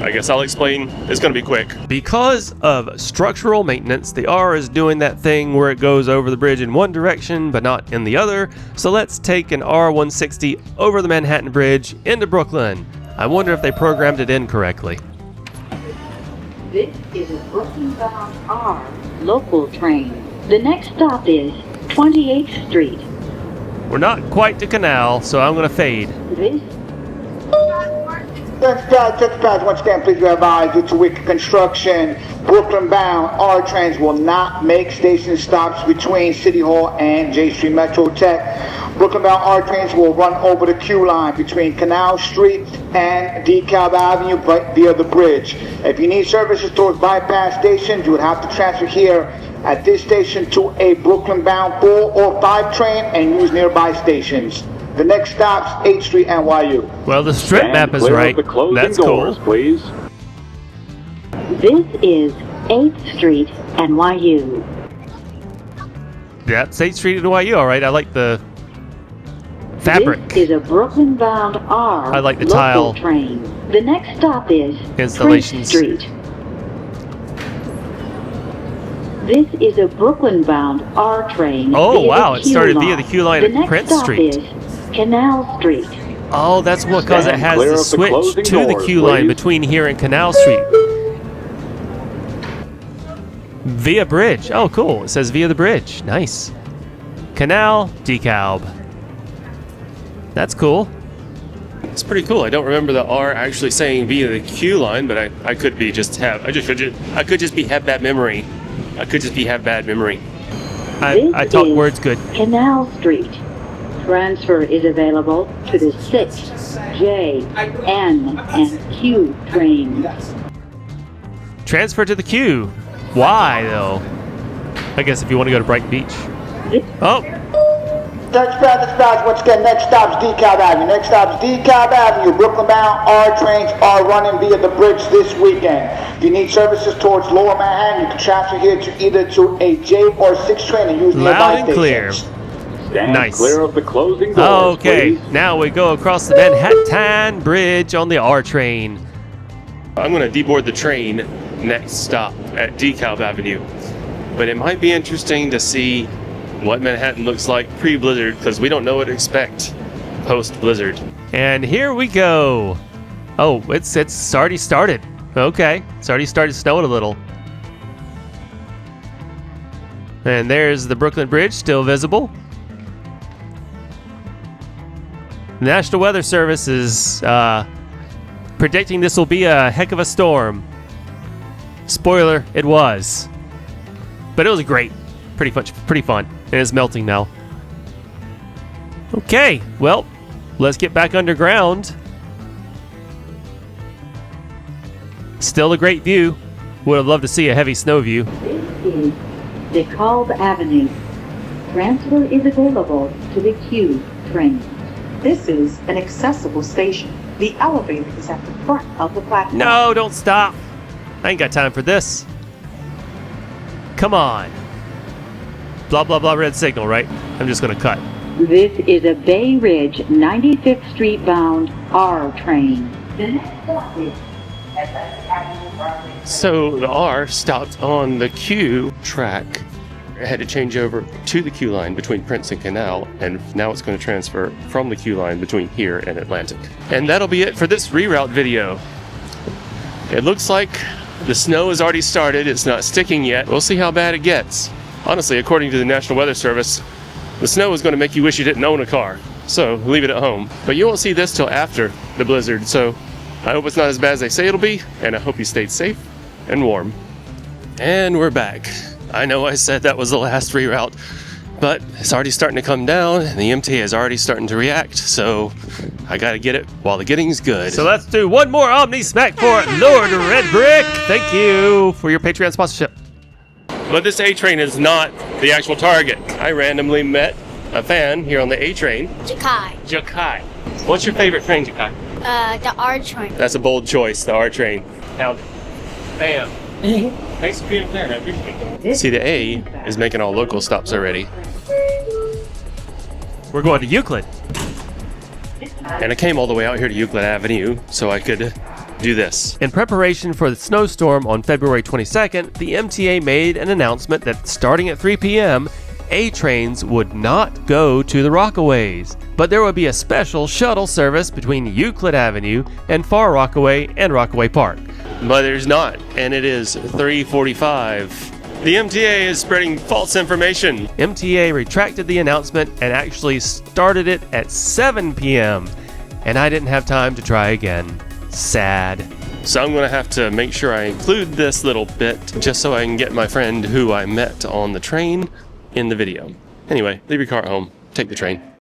I guess I'll explain. It's going to be quick. Because of structural maintenance, the R is doing that thing where it goes over the bridge in one direction, but not in the other. So let's take an R160 over the Manhattan Bridge into Brooklyn. I wonder if they programmed it in correctly. This is a Brooklyn-bound R local train. The next stop is 28th Street. We're not quite to Canal, so I'm going to fade. This Dispatch, once again, please be advised, due to wicked construction, Brooklyn-bound R trains will not make station stops between City Hall and J Street Metro Tech. Brooklyn-bound R trains will run over the Q line between Canal Street and DeKalb Avenue via the bridge. If you need services towards bypass stations, you would have to transfer here at this station to a Brooklyn-bound 4 or 5 train and use nearby stations. The next stop's 8th Street, NYU. Well, the strip map is right. That's cool. Please. This is 8th Street, NYU. Yeah, it's 8th Street NYU. All right, I like the fabric. This is a Brooklyn-bound R I like the local tile train. The next stop is installations. Prince Street. This is a Brooklyn-bound R train. Oh, wow, it started via the Q line at Prince Street. The next stop is Canal Street. Oh, that's because it has the switch to the Q line between here and Canal Street. Via bridge. Oh, cool. It says via the bridge. Nice. Canal, DeKalb. That's cool. It's pretty cool. I don't remember the R actually saying via the Q line, but I could be just have bad memory. I could just have bad memory. I talk words good. Canal Street. Transfer is available to the 6, J, N, and Q trains. Transfer to the Q. Why, though? I guess if you want to go to Brighton Beach. Oh. Dispatch, once again, next stop's DeKalb Avenue. Next stop's DeKalb Avenue. Brooklyn-bound R trains are running via the bridge this weekend. If you need services towards Lower Manhattan, you can transfer here to either to a J or 6 train and use nearby Loud and clear. Stand nice. Clear of the closing doors, okay, please. now we go across the Manhattan Bridge on the R train. I'm going to deboard the train next stop at DeKalb Avenue. But it might be interesting to see what Manhattan looks like pre-blizzard, because we don't know what to expect post-blizzard. And here we go. Oh, it's already started. Okay, it's already started snowing a little. And there's the Brooklyn Bridge, still visible. The National Weather Service is predicting this will be a heck of a storm. Spoiler, it was. But it was great. Pretty fun. And it's melting now. Okay, well, let's get back underground. Still a great view. Would have loved to see a heavy snow view. This is DeKalb Avenue. Transfer is available to the Q train. This is an accessible station. The elevator is at the front of the platform. No, don't stop. I ain't got time for this. Come on. Blah, blah, blah, red signal, right? I'm just going to cut. This is a Bay Ridge 95th Street bound R train. The next stop is So the R stopped on the Q track. It had to change over to the Q line between Prince and Canal, and now it's going to transfer from the Q line between here and Atlantic. And that'll be it for this reroute video. It looks like the snow has already started. It's not sticking yet. We'll see how bad it gets. Honestly, according to the National Weather Service, the snow is going to make you wish you didn't own a car. So leave it at home. But you won't see this till after the blizzard, so I hope it's not as bad as they say it'll be, and I hope you stayed safe and warm. And we're back. I know I said that was the last reroute, but it's already starting to come down, and the MTA is already starting to react, so I gotta get it while the getting's good. So let's do one more Omni Smack for Lord Red Brick. Thank you for your Patreon sponsorship. But this A train is not the actual target. I randomly met a fan here on the A train. Jakai. What's your favorite train, Jakai? The R train. That's a bold choice, the R train. Now, bam. Thanks for being there, I appreciate it. See, the A is making all local stops already. We're going to Euclid. And I came all the way out here to Euclid Avenue so I could do this. In preparation for the snowstorm on February 22nd, the MTA made an announcement that starting at 3 p.m., A trains would not go to the Rockaways, but there would be a special shuttle service between Euclid Avenue and Far Rockaway and Rockaway Park. But there's not, and it is 3:45. The MTA is spreading false information. MTA retracted the announcement and actually started it at 7 p.m. And I didn't have time to try again. Sad. So I'm going to have to make sure I include this little bit just so I can get my friend who I met on the train in the video. Anyway, leave your car at home. Take the train.